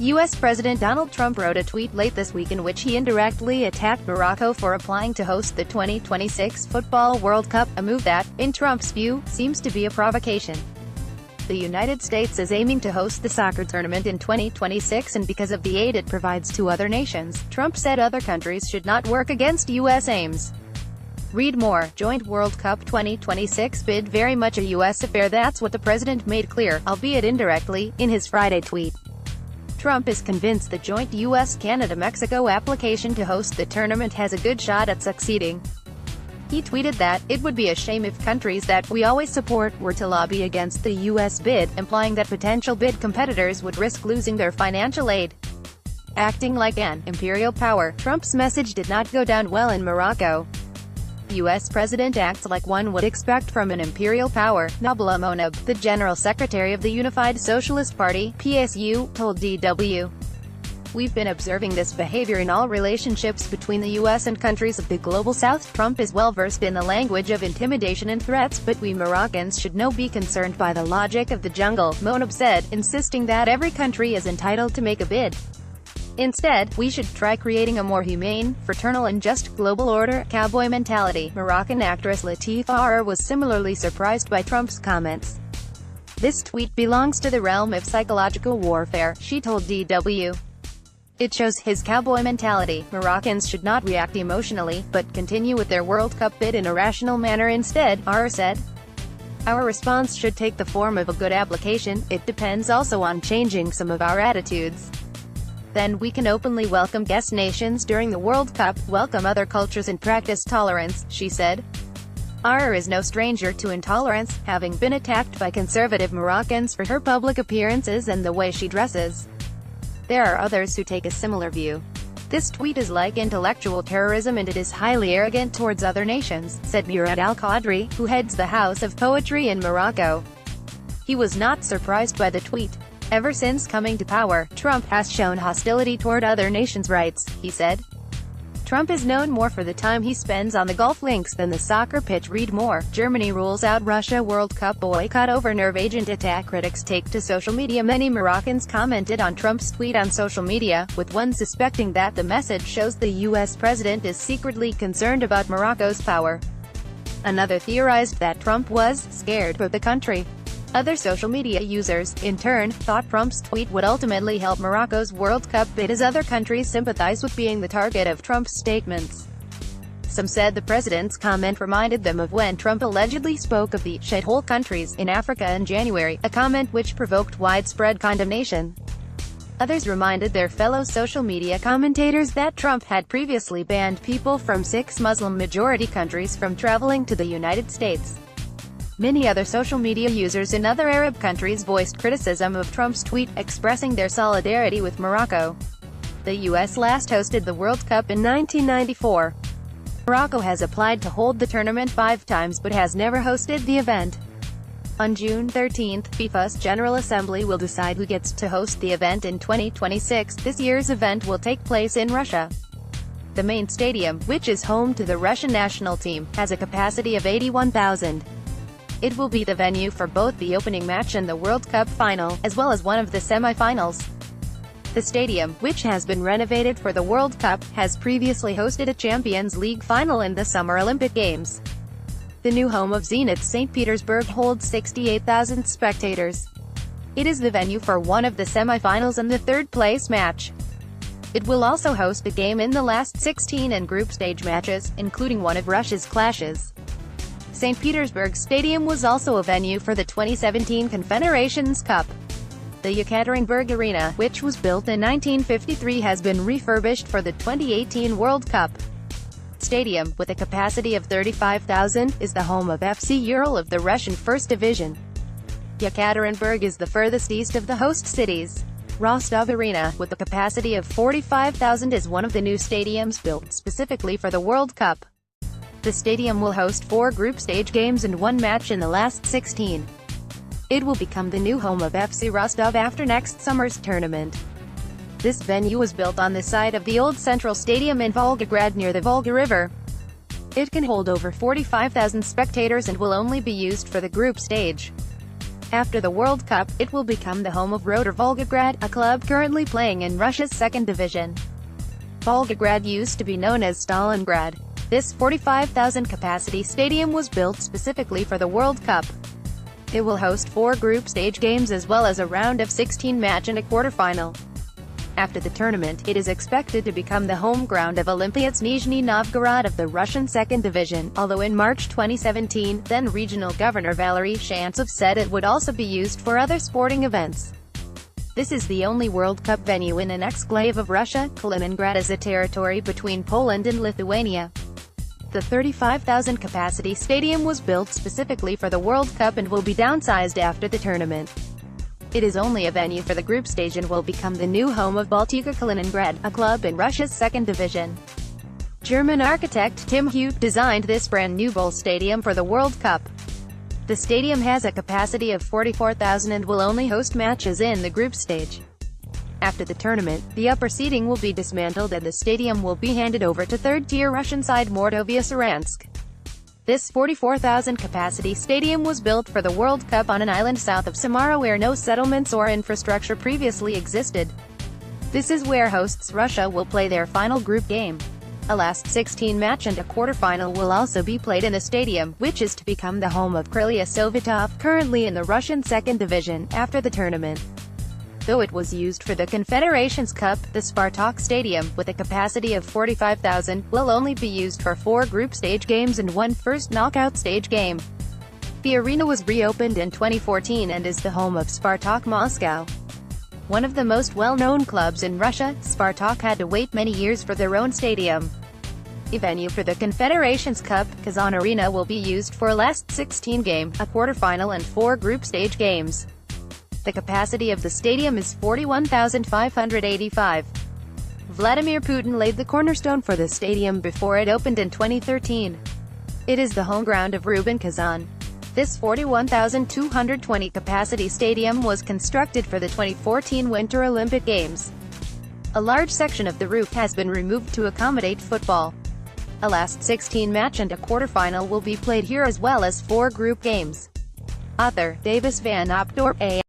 U.S. President Donald Trump wrote a tweet late this week in which he indirectly attacked Morocco for applying to host the 2026 Football World Cup, a move that, in Trump's view, seems to be a provocation. The United States is aiming to host the soccer tournament in 2026 and because of the aid it provides to other nations, Trump said other countries should not work against U.S. aims. Read more. Joint World Cup 2026 bid very much a U.S. affair. That's what the president made clear, albeit indirectly, in his Friday tweet. Trump is convinced the joint U.S.-Canada-Mexico application to host the tournament has a good shot at succeeding. He tweeted that, "It would be a shame if countries that we always support were to lobby against the U.S. bid," implying that potential bid competitors would risk losing their financial aid. Acting like an imperial power, Trump's message did not go down well in Morocco. The U.S. president acts like one would expect from an imperial power, Nabila Monab, the General Secretary of the Unified Socialist Party, PSU, told DW. "We've been observing this behavior in all relationships between the U.S. and countries of the Global South. Trump is well versed in the language of intimidation and threats, but we Moroccans should no be concerned by the logic of the jungle," Monab said, insisting that every country is entitled to make a bid. "Instead, we should try creating a more humane, fraternal and just global order, cowboy mentality." Moroccan actress Latifah Arar was similarly surprised by Trump's comments. "This tweet belongs to the realm of psychological warfare," she told DW. "It shows his cowboy mentality. Moroccans should not react emotionally, but continue with their World Cup bid in a rational manner instead," Arar said. "Our response should take the form of a good application. It depends also on changing some of our attitudes. Then we can openly welcome guest nations during the World Cup, welcome other cultures and practice tolerance," she said. Arar is no stranger to intolerance, having been attacked by conservative Moroccans for her public appearances and the way she dresses. There are others who take a similar view. "This tweet is like intellectual terrorism and it is highly arrogant towards other nations," said Murad Al-Qadri, who heads the House of Poetry in Morocco. He was not surprised by the tweet. "Ever since coming to power, Trump has shown hostility toward other nations' rights," he said. "Trump is known more for the time he spends on the golf links than the soccer pitch." Read more. Germany rules out Russia World Cup boycott over nerve agent attack. Critics take to social media. Many Moroccans commented on Trump's tweet on social media, with one suspecting that the message shows the U.S. president is secretly concerned about Morocco's power. Another theorized that Trump was scared for the country. Other social media users, in turn, thought Trump's tweet would ultimately help Morocco's World Cup bid as other countries sympathize with being the target of Trump's statements. Some said the president's comment reminded them of when Trump allegedly spoke of the shithole countries in Africa in January, a comment which provoked widespread condemnation. Others reminded their fellow social media commentators that Trump had previously banned people from 6 Muslim-majority countries from traveling to the United States. Many other social media users in other Arab countries voiced criticism of Trump's tweet, expressing their solidarity with Morocco. The U.S. last hosted the World Cup in 1994. Morocco has applied to hold the tournament 5 times but has never hosted the event. On June 13, FIFA's General Assembly will decide who gets to host the event in 2026. This year's event will take place in Russia. The main stadium, which is home to the Russian national team, has a capacity of 81,000. It will be the venue for both the opening match and the World Cup final, as well as one of the semi-finals. The stadium, which has been renovated for the World Cup, has previously hosted a Champions League final in the Summer Olympic Games. The new home of Zenit St. Petersburg holds 68,000 spectators. It is the venue for one of the semi-finals and the third-place match. It will also host a game in the last 16 and group stage matches, including one of Russia's clashes. St. Petersburg Stadium was also a venue for the 2017 Confederations Cup. The Yekaterinburg Arena, which was built in 1953, has been refurbished for the 2018 World Cup. Stadium, with a capacity of 35,000, is the home of FC Ural of the Russian First Division. Yekaterinburg is the furthest east of the host cities. Rostov Arena, with a capacity of 45,000, is one of the new stadiums built specifically for the World Cup. The stadium will host 4 group stage games and 1 match in the last 16. It will become the new home of FC Rostov after next summer's tournament. This venue was built on the site of the old Central Stadium in Volgograd near the Volga River. It can hold over 45,000 spectators and will only be used for the group stage. After the World Cup, it will become the home of Rotor Volgograd, a club currently playing in Russia's second division. Volgograd used to be known as Stalingrad. This 45,000-capacity stadium was built specifically for the World Cup. It will host 4 group stage games as well as a round of 16 match and a quarterfinal. After the tournament, it is expected to become the home ground of Olympiac's Nizhny Novgorod of the Russian second division, although in March 2017, then regional governor Valery Shantsev said it would also be used for other sporting events. This is the only World Cup venue in an exclave of Russia. Kaliningrad is a territory between Poland and Lithuania. The 35,000-capacity stadium was built specifically for the World Cup and will be downsized after the tournament. It is only a venue for the group stage and will become the new home of Baltika Kaliningrad, a club in Russia's second division. German architect Tim Hute designed this brand-new bowl stadium for the World Cup. The stadium has a capacity of 44,000 and will only host matches in the group stage. After the tournament, the upper seating will be dismantled and the stadium will be handed over to third-tier Russian side Mordovia Saransk. This 44,000-capacity stadium was built for the World Cup on an island south of Samara where no settlements or infrastructure previously existed. This is where hosts Russia will play their final group game. A last 16 match and a quarterfinal will also be played in the stadium, which is to become the home of Krylia Sovetov, currently in the Russian second division, after the tournament. Though it was used for the Confederations Cup, the Spartak Stadium, with a capacity of 45,000, will only be used for 4 group stage games and 1 first knockout stage game. The arena was reopened in 2014 and is the home of Spartak Moscow. One of the most well-known clubs in Russia, Spartak had to wait many years for their own stadium. A venue for the Confederations Cup, Kazan Arena will be used for a last 16 game, a quarterfinal and 4 group stage games. The capacity of the stadium is 41,585. Vladimir Putin laid the cornerstone for the stadium before it opened in 2013. It is the home ground of Rubin Kazan. This 41,220 capacity stadium was constructed for the 2014 Winter Olympic Games. A large section of the roof has been removed to accommodate football. A last 16 match and a quarterfinal will be played here as well as 4 group games. Author, Davis Van Opdorp, A.